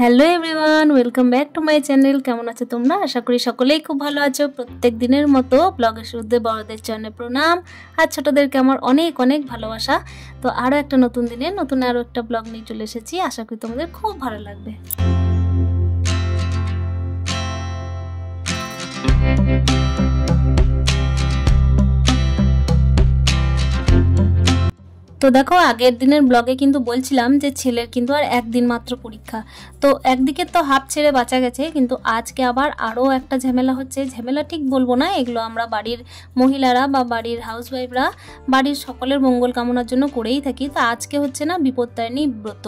Hello everyone, welcome back to my channel. কেমন আছো তোমরা? আশা করি সকলেই খুব ভালো আছো। প্রত্যেক দিনের মতো ব্লগের শুরুতে বড়দের চরণে প্রণাম আর ছোটদেরকে আমার অনেক অনেক ভালোবাসা। তো আরও একটা নতুন দিনে নতুন আরও একটা ব্লগ নিয়ে চলে এসেছি। আশা করি তোমাদের খুব ভালো লাগবে। তো দেখো, আগের দিনের ব্লগে কিন্তু বলছিলাম যে ছেলের কিন্তু আর একদিন মাত্র পরীক্ষা। তো একদিকে তো হাফ ছেড়ে বাঁচা গেছে, কিন্তু আজকে আবার আরও একটা ঝামেলা হচ্ছে। ঝামেলা ঠিক বলবো না, এগুলো আমরা বাড়ির মহিলারা বা বাড়ির হাউসওয়াইফরা বাড়ির সকলের মঙ্গল কামনার জন্য করেই থাকি। তো আজকে হচ্ছে না বিপত্তারিণী ব্রত।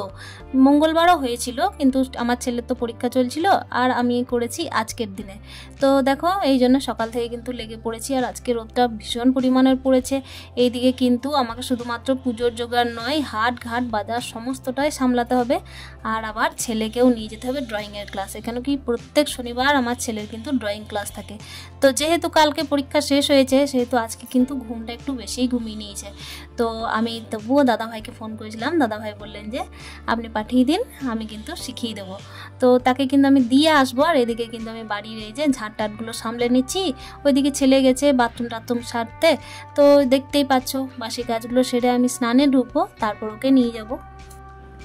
মঙ্গলবারও হয়েছিল, কিন্তু আমার ছেলের তো পরীক্ষা চলছিল আর আমি করেছি আজকের দিনে। তো দেখো, এই জন্য সকাল থেকে কিন্তু লেগে পড়েছি। আর আজকে রোদটা ভীষণ পরিমাণের পড়েছে। এইদিকে কিন্তু আমাকে শুধুমাত্র পুজোর জোগাড় নয়, হাট ঘাট বাজার সমস্তটাই সামলাতে হবে। আর আবার ছেলেকেও নিয়ে যেতে হবে ড্রয়িংয়ের ক্লাসে, কেন কি প্রত্যেক শনিবার আমার ছেলের কিন্তু ড্রয়িং ক্লাস থাকে। তো যেহেতু কালকে পরীক্ষা শেষ হয়েছে, সেহেতু আজকে কিন্তু ঘুমটা একটু বেশিই ঘুমিয়ে নিয়েছে। তো আমি তবুও দাদাভাইকে ফোন করেছিলাম। দাদাভাই বললেন যে আপনি পাঠিয়ে দিন, আমি কিন্তু শিখিয়ে দেবো। তো তাকে কিন্তু আমি দিয়ে আসবো। আর এদিকে কিন্তু আমি বাড়ির এই যে ঝাঁট টাটগুলো সামলে নিচ্ছি। ওইদিকে ছেলে গেছে বাথরুম টাথরুম সারতে। তো দেখতেই পাচ্ছ, বাসি কাজগুলো সেরে আমি স্নানে ঢুকবো, তারপর ওকে নিয়ে যাব।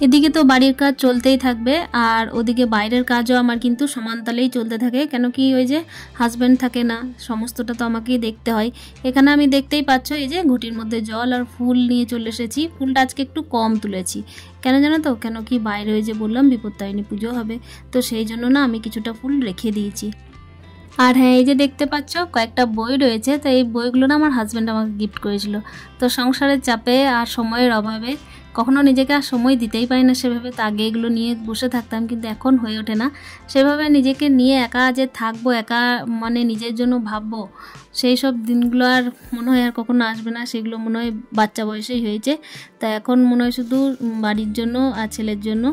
এদিকে তো বাড়ির কাজ চলতেই থাকবে, আর ওদিকে বাইরের কাজও আমার কিন্তু সমানতালেই চলতে থাকে। কেন কি ওই যে হাজব্যান্ড থাকে না, সমস্তটা তো আমাকেই দেখতে হয়। এখানে আমি দেখতেই পাচ্ছ, এই যে ঘটির মধ্যে জল আর ফুল নিয়ে চলে এসেছি। ফুলটা আজকে একটু কম তুলেছি, কেন জানো তো? কেন কি বাইরে ওই যে বললাম বিপত্তারিণী পুজো হবে, তো সেই জন্য না আমি কিছুটা ফুল রেখে দিয়েছি। আর হ্যাঁ, এই যে দেখতে পাচ্ছ কয়েকটা বই রয়েছে। তো এই বইগুলো না আমার হাজব্যান্ড আমাকে গিফট করেছিল। তো সংসারের চাপে আর সময়ের অভাবে কখনো নিজেকে আর সময় দিতেই পারি না সেভাবে। তো আগে এগুলো নিয়ে বসে থাকতাম, কিন্তু এখন হয়ে ওঠে না সেভাবে। নিজেকে নিয়ে একা যে থাকবো, একা মানে নিজের জন্য ভাববো, সেই সব দিনগুলো আর মনে হয় আর কখনো আসবে না। সেগুলো মনে হয় বাচ্চা বয়সেই হয়েছে। তা এখন মনে হয় শুধু বাড়ির জন্য আর ছেলের জন্য।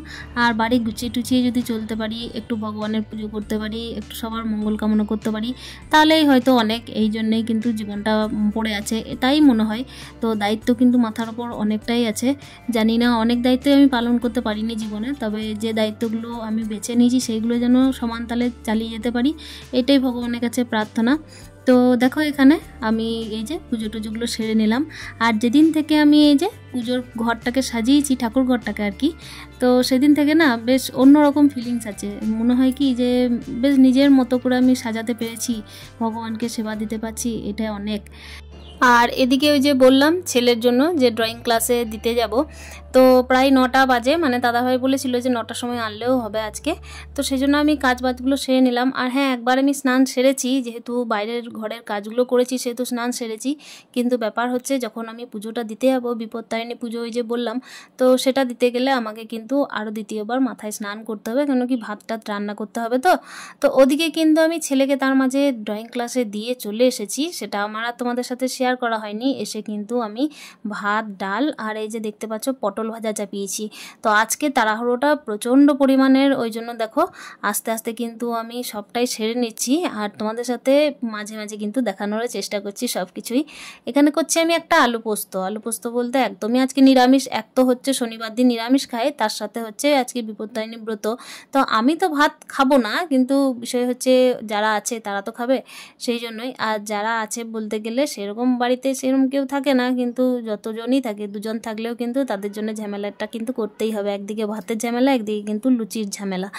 আর বাড়ি গুছিয়ে টুছিয়ে যদি চলতে পারি, একটু ভগবানের পুজো করতে পারি, একটু সবার মঙ্গল কামনা করতে পারি, তাহলেই হয়তো অনেক। এই জন্যেই কিন্তু জীবনটা পড়ে আছে, এটাই মনে হয়। তো দায়িত্ব কিন্তু মাথার ওপর অনেকটাই আছে। জানি না, অনেক দায়িত্বই আমি পালন করতে পারিনি জীবনে, তবে যে দায়িত্বগুলো আমি বেছে নিয়েছি সেইগুলো যেন সমান তালে চালিয়ে যেতে পারি, এটাই ভগবানের কাছে প্রার্থনা। তো দেখো, এখানে আমি এই যে পুজো টুজোগুলো সেরে নিলাম। আর যেদিন থেকে আমি এই যে পুজোর ঘরটাকে সাজিয়েছি, ঠাকুর ঘরটাকে আর কি, তো সেদিন থেকে না বেশ অন্যরকম ফিলিংস আছে। মনে হয় কি যে বেশ নিজের মতো করে আমি সাজাতে পেরেছি, ভগবানকে সেবা দিতে পারছি, এটা অনেক। আর এদিকে ওই যে বললাম ছেলের জন্য যে ড্রয়িং ক্লাসে দিতে যাব, তো প্রায় 9টা বাজে। মানে দাদাভাই বলেছিল যে 9টার সময় আনলেও হবে আজকে। তো সেই জন্য আমি কাজ বাজগুলো সেরে নিলাম। আর হ্যাঁ, একবার আমি স্নান সেরেছি, যেহেতু বাইরের ঘরের কাজগুলো করেছি সেহেতু স্নান সেরেছি। কিন্তু ব্যাপার হচ্ছে, যখন আমি পুজোটা দিতে যাবো, বিপত্তারিণী পুজো ওই যে বললাম, তো সেটা দিতে গেলে আমাকে কিন্তু আরও দ্বিতীয়বার মাথায় স্নান করতে হবে, কেন কি ভাত টাত রান্না করতে হবে। তো ওদিকে কিন্তু আমি ছেলেকে তার মাঝে ড্রয়িং ক্লাসে দিয়ে চলে এসেছি। সেটা আমার আর তোমাদের সাথে শেয়ার করা হয়নি। এসে কিন্তু আমি ভাত ডাল আর এই যে দেখতে পাচ্ছ পটল ভাজা চাপিয়েছি। তো আজকে তাড়াহুড়োটা প্রচণ্ড পরিমাণের, ওই জন্য দেখো আস্তে আস্তে কিন্তু আমি সবটাই সেরে নিচ্ছি। আর তোমাদের সাথে মাঝে মাঝে কিন্তু দেখানোর চেষ্টা করছি সব কিছুই। এখানে করছি আমি একটা আলু পোস্ত। আলু পোস্ত বলতে একদমই আজকে নিরামিষ। এক তো হচ্ছে শনিবার দিন নিরামিষ খাই, তার সাথে হচ্ছে আজকে বিপত্তারিণী ব্রত। তো আমি তো ভাত খাবো না, কিন্তু বিষয় হচ্ছে যারা আছে তারা তো খাবে, সেই জন্যই। আর যারা আছে বলতে গেলে সেরকম বাড়িতে সেরকম কেউ থাকে না, কিন্তু যতজনই থাকে, দুজন থাকলেও কিন্তু তাদের জন্য ঝামেলাটা কিন্তু করতেই হবে। একদিকে ভাতের ঝামেলা, একদিকে কিন্তু লুচির ঝামেলা।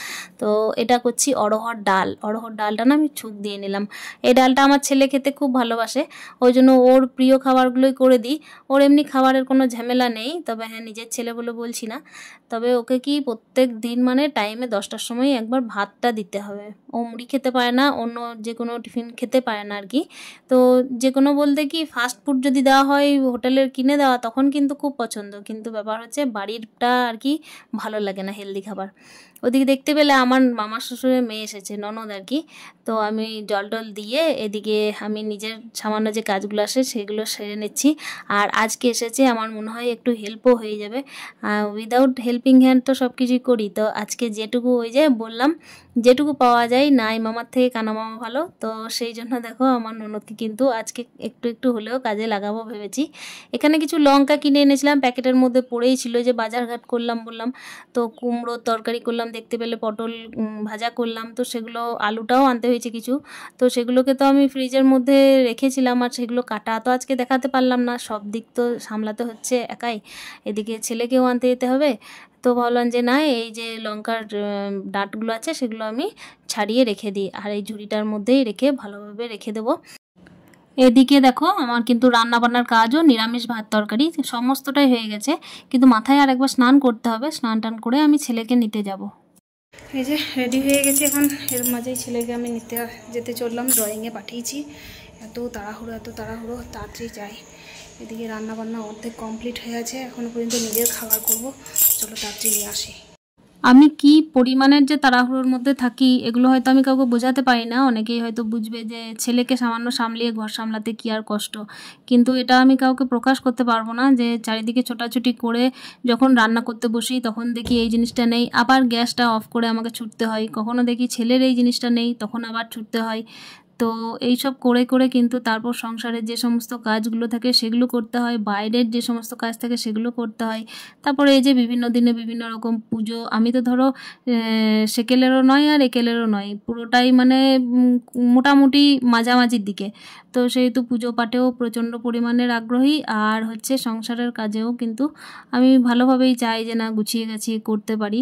তো এটা করছি অড়হর ডাল। অড়হর ডালটা না আমি ছুঁক দিয়ে নিলাম। এই ডালটা আমার ছেলে খেতে খুব ভালোবাসে, ওই জন্য ওর প্রিয় খাবারগুলোই করে দিই। ওর এমনি খাবারের কোনো ঝামেলা নেই, তবে হ্যাঁ নিজের ছেলে বলে বলছি না। তবে ওকে কি প্রত্যেক দিন মানে টাইমে 10টার সময় একবার ভাতটা দিতে হবে। ও মুড়ি খেতে পারে না, অন্য যে কোনো টিফিন খেতে পারে না আর কি। তো যে কোনো বলতে কি ফাস্ট ফুড যদি দেওয়া হয় হোটেলের কিনে দেওয়া, তখন কিন্তু খুব পছন্দ, কিন্তু ব্যাপার হচ্ছে বাড়িরটা আর কি ভালো লাগে না, হেলদি খাবার। ওদিকে দেখতে পেলে আমার মামার শ্বশুরের মেয়ে এসেছে, ননদ আর কি। তো আমি জল টল দিয়ে এদিকে আমি নিজের সামান্য যে কাজগুলো আসে সেগুলো সেরে নিচ্ছি। আর আজকে এসেছে, আমার মনে হয় একটু হেল্পও হয়ে যাবে। উইদাউট হেল্পিং হ্যান্ড তো সব কিছুই করি। তো আজকে যেটুকু ওই যে বললাম, যেটুকু পাওয়া যায়, নাই মামার থেকে কানা মামা ভালো। তো সেই জন্য দেখো আমার ননদকে কিন্তু আজকে একটু একটু হলেও কাজে লাগাবো ভেবেছি। এখানে কিছু লঙ্কা কিনে এনেছিলাম, প্যাকেটের মধ্যে পড়ে পড়েই ছিল, যে বাজারঘাট করলাম বললাম, তো কুমড়োর তরকারি করলাম, দেখতে পেলে পটল ভাজা করলাম, তো সেগুলো আলুটাও আনতে হয়েছে কিছু, তো সেগুলোকে তো আমি ফ্রিজের মধ্যে রেখেছিলাম, আর সেগুলো কাটা তো আজকে দেখাতে পারলাম না, সব দিক তো সামলাতে হচ্ছে একাই, এদিকে ছেলেকেও আনতে যেতে হবে। তো ভাবলাম যে না, এই যে লঙ্কার ডাঁটগুলো আছে সেগুলো আমি ছাড়িয়ে রেখে দিই, আর এই ঝুড়িটার মধ্যেই রেখে ভালোভাবে রেখে দেবো। এদিকে দেখো আমার কিন্তু রান্না বান্নার কাজও, নিরামিষ ভাত তরকারি সমস্তটাই হয়ে গেছে, কিন্তু মাথায় আর একবার স্নান করতে হবে, স্নান টান করে আমি ছেলেকে নিতে যাব। এই যে রেডি হয়ে গেছি, এখন এর মাঝেই ছেলেকে আমি নিতে যেতে চললাম, ড্রয়িংয়ে পাঠিয়েছি। এত তাড়াহুড়ো তাড়াতাড়ি যাই। এদিকে রান্না বান্না অর্ধেক কমপ্লিট হয়ে আছে, এখনও পর্যন্ত নিজের খাবার করব, চলো তাড়াতাড়ি নিয়ে আসি। আমি কি পরিমাণের যে তাড়াহুড়োর মধ্যে থাকি এগুলো হয়তো আমি কাউকে বোঝাতে পারি না, অনেকেই হয়তো বুঝবে যে ছেলেকে সামান্য সামলিয়ে ঘর সামলাতে কি আর কষ্ট, কিন্তু এটা আমি কাউকে প্রকাশ করতে পারবো না, যে চারিদিকে ছোটাছুটি করে যখন রান্না করতে বসি তখন দেখি এই জিনিসটা নেই, আবার গ্যাসটা অফ করে আমাকে ছুটতে হয়, কখনো দেখি ছেলের এই জিনিসটা নেই তখন আবার ছুটতে হয়। তো এইসব করে করে কিন্তু তারপর সংসারের যে সমস্ত কাজগুলো থাকে সেগুলো করতে হয়, বাইরের যে সমস্ত কাজ থাকে সেগুলো করতে হয়, তারপরে এই যে বিভিন্ন দিনে বিভিন্ন রকম পুজো, আমি তো ধরো সেকেলেরও নয় আর একেলেরও নয়, পুরোটাই মানে মোটামুটি মাঝামাঝির দিকে, তো সেহেতু পুজো পাঠেও প্রচণ্ড পরিমাণের আগ্রহী, আর হচ্ছে সংসারের কাজেও কিন্তু আমি ভালোভাবেই চাই যে না গুছিয়ে গাছিয়ে করতে পারি,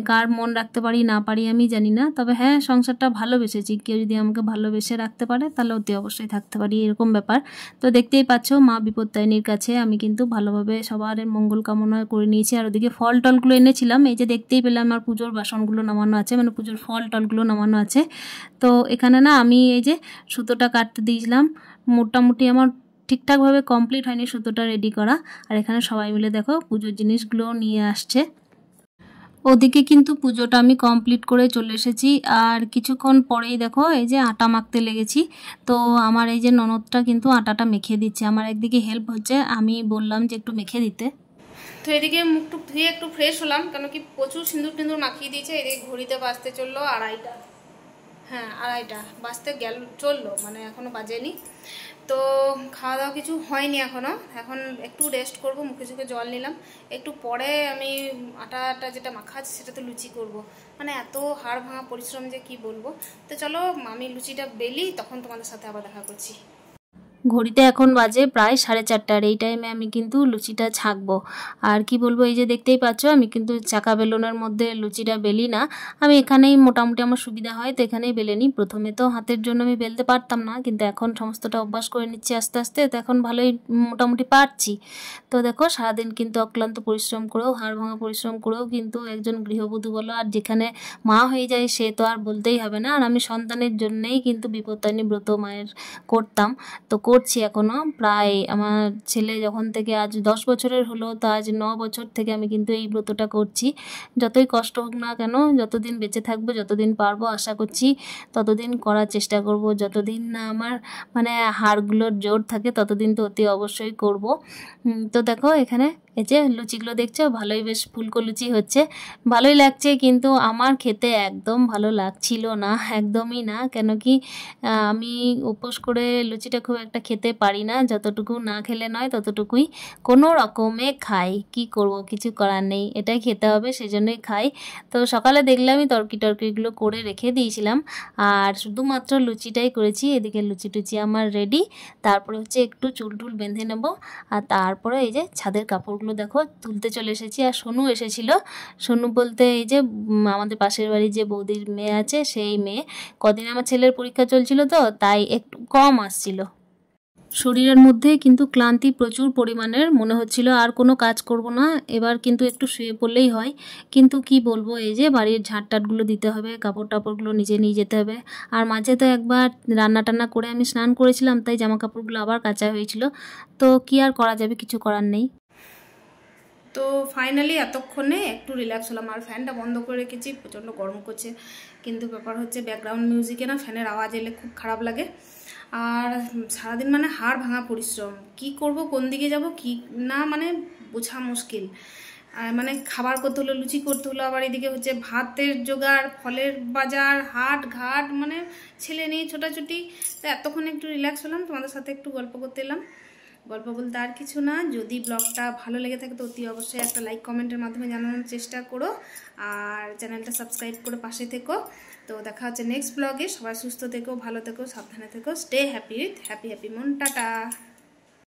কার মন রাখতে পারি না পারি আমি জানি না, তবে হ্যাঁ সংসারটা ভালোবেসেছি, কেউ যদি আমাকে ভালোবেসে রাখতে পারে তাহলে অতি অবশ্যই থাকতে পারি, এরকম ব্যাপার। তো দেখতেই পাচ্ছ মা বিপত্তারিণীর কাছে আমি কিন্তু ভালোভাবে সবার মঙ্গল কামনা করে নিয়েছি, আর ওদিকে ফল টলগুলো এনেছিলাম, এই যে দেখতেই পেলাম আমার পুজোর বাসনগুলো নামানো আছে, মানে পুজোর ফল টলগুলো নামানো আছে। তো এখানে না আমি এই যে সুতোটা কাটতে দিয়েছিলাম, মোটামুটি আমার ঠিকঠাকভাবে কমপ্লিট হয়নি সুতোটা রেডি করা, আর এখানে সবাই মিলে দেখো পুজোর জিনিসগুলো নিয়ে আসছে। ওদিকে কিন্তু পুজোটা আমি কমপ্লিট করে চলে এসেছি, আর কিছুক্ষণ পরেই দেখো এই যে আটা মাখতে লেগেছি, তো আমার এই যে ননদটা কিন্তু আটাটা মেখে দিচ্ছে, আমার একদিকে হেল্প হচ্ছে, আমি বললাম যে একটু মেখে দিতে। তো এদিকে মুখ টুক ধুয়ে একটু ফ্রেশ হলাম, কেন কি প্রচুর সিঁদুর টিঁদুর মাখিয়ে দিয়েছে, এদিকে ঘড়িতে বাজতে চললো 2:30, হ্যাঁ 2:30 বাজতে চললো, মানে এখনও বাজেনি। তো খাওয়া দাওয়া কিছু হয়নি এখনও, এখন একটু রেস্ট করব, মুখে চোখে জল নিলাম, একটু পরে আমি আটাটা যেটা মাখা আছে সেটাতে লুচি করব, মানে এত হাড় ভাঙা পরিশ্রম যে কি বলবো। তো চলো আমি লুচিটা বেলি, তখন তোমাদের সাথে আবার দেখা করছি। ঘড়িতে এখন বাজে প্রায় 4:30, আর এই টাইমে আমি কিন্তু লুচিটা ছাঁকবো, আর কি বলবো, এই যে দেখতেই পাচ্ছ আমি কিন্তু চাকা বেলনের মধ্যে লুচিটা বেলি না, আমি এখানেই মোটামুটি আমার সুবিধা হয় তো এখানেই বেলে নিই। প্রথমে তো হাতের জন্য আমি বেলতে পারতাম না, কিন্তু এখন সমস্তটা অভ্যাস করে নিচ্ছি আস্তে আস্তে, তো এখন ভালোই মোটামুটি পারছি। তো দেখো সারাদিন কিন্তু অক্লান্ত পরিশ্রম করেও, হাড় ভাঙা পরিশ্রম করেও কিন্তু একজন গৃহবধূ বলো আর যেখানে মা হয়ে যায় সে তো আর বলতেই হবে না, আর আমি সন্তানের জন্যেই কিন্তু বিপত্তারিণী ব্রত মায়ের করতাম, তো করছি এখনও, প্রায় আমার ছেলে যখন থেকে আজ 10 বছরের হলো, তো আজ 9 বছর থেকে আমি কিন্তু এই ব্রতটা করছি। যতই কষ্ট হোক না কেন, যতদিন বেঁচে থাকবো, যতদিন পারবো আশা করছি ততদিন করার চেষ্টা করব, যতদিন না আমার মানে হাড়গুলোর জোর থাকে ততদিন তো অতি অবশ্যই করব। তো দেখো এখানে এই যে লুচিগুলো দেখছো ভালোই বেশ ফুলকো লুচি হচ্ছে, ভালোই লাগছে, কিন্তু আমার খেতে একদম ভালো লাগছিল না, একদমই না, কেন কি আমি উপোস করে লুচিটা খুব একটা খেতে পারি না, যতটুকু না খেলে নয় ততটুকুই কোনো রকমে খাই, কি করব কিছু করার নেই, এটাই খেতে হবে সেজন্যই খাই। তো সকালে দেখলাম আমি তরকারিগুলো করে রেখে দিয়েছিলাম, আর শুধুমাত্র লুচিটাই করেছি, এদিকে লুচি টুচি আমার রেডি, তারপরে হচ্ছে একটু চুল টুল বেঁধে নেব, আর তারপরে এই যে ছাদের কাপড়গুলো দেখো তুলতে চলে এসেছি, আর সোনু এসেছিল, সোনু বলতে এই যে আমাদের পাশের বাড়ির যে বৌদির মেয়ে আছে সেই মেয়ে, কদিন আমার ছেলের পরীক্ষা চলছিল তো তাই একটু কম আসছিল, শরীরের মধ্যে কিন্তু ক্লান্তি প্রচুর পরিমাণের মনে হচ্ছিল, আর কোনো কাজ করব না, এবার কিন্তু একটু শুয়ে পড়লেই হয়, কিন্তু কি বলবো এই যে বাড়ির ঝাঁট টাটগুলো দিতে হবে, কাপড় টাপড়গুলো নিজে নিয়ে যেতে হবে, আর মাঝে তো একবার রান্না টান্না করে আমি স্নান করেছিলাম, তাই জামা কাপড়গুলো আবার কাচা হয়েছিল, তো কি আর করা যাবে, কিছু করার নেই। তো ফাইনালি এতক্ষণে একটু রিল্যাক্স হলাম, আর ফ্যানটা বন্ধ করে রেখেছি, প্রচণ্ড গরম করছে, কিন্তু ব্যাপার হচ্ছে ব্যাকগ্রাউন্ড মিউজিকে না ফ্যানের আওয়াজ এলে খুব খারাপ লাগে, আর সারাদিন মানে হাড় ভাঙা পরিশ্রম, কি করব কোন দিকে যাব কি না মানে বোঝা মুশকিল, মানে খাবার করতে হলো, লুচি করতে হলো, আবার এদিকে হচ্ছে ভাতের জোগাড়, ফলের বাজার, হাট ঘাট, মানে ছেলে নিয়ে ছোটাছুটি, তো এতক্ষণ একটু রিল্যাক্স হলাম, তোমাদের সাথে একটু গল্প করতে এলাম। গল্প বলতে আর কিছু না। যদি ব্লগটা ভালো লেগে থাকে তো অতি অবশ্যই একটা লাইক কমেন্টের মাধ্যমে জানানোর চেষ্টা করো, আর চ্যানেলটা সাবস্ক্রাইব করে পাশে থেকো। তো দেখা হচ্ছে নেক্সট ব্লগে। সবাই সুস্থ থেকো, ভালো থেকো, সাবধানে থেকো। Stay happy with happy happy মন। টাটা।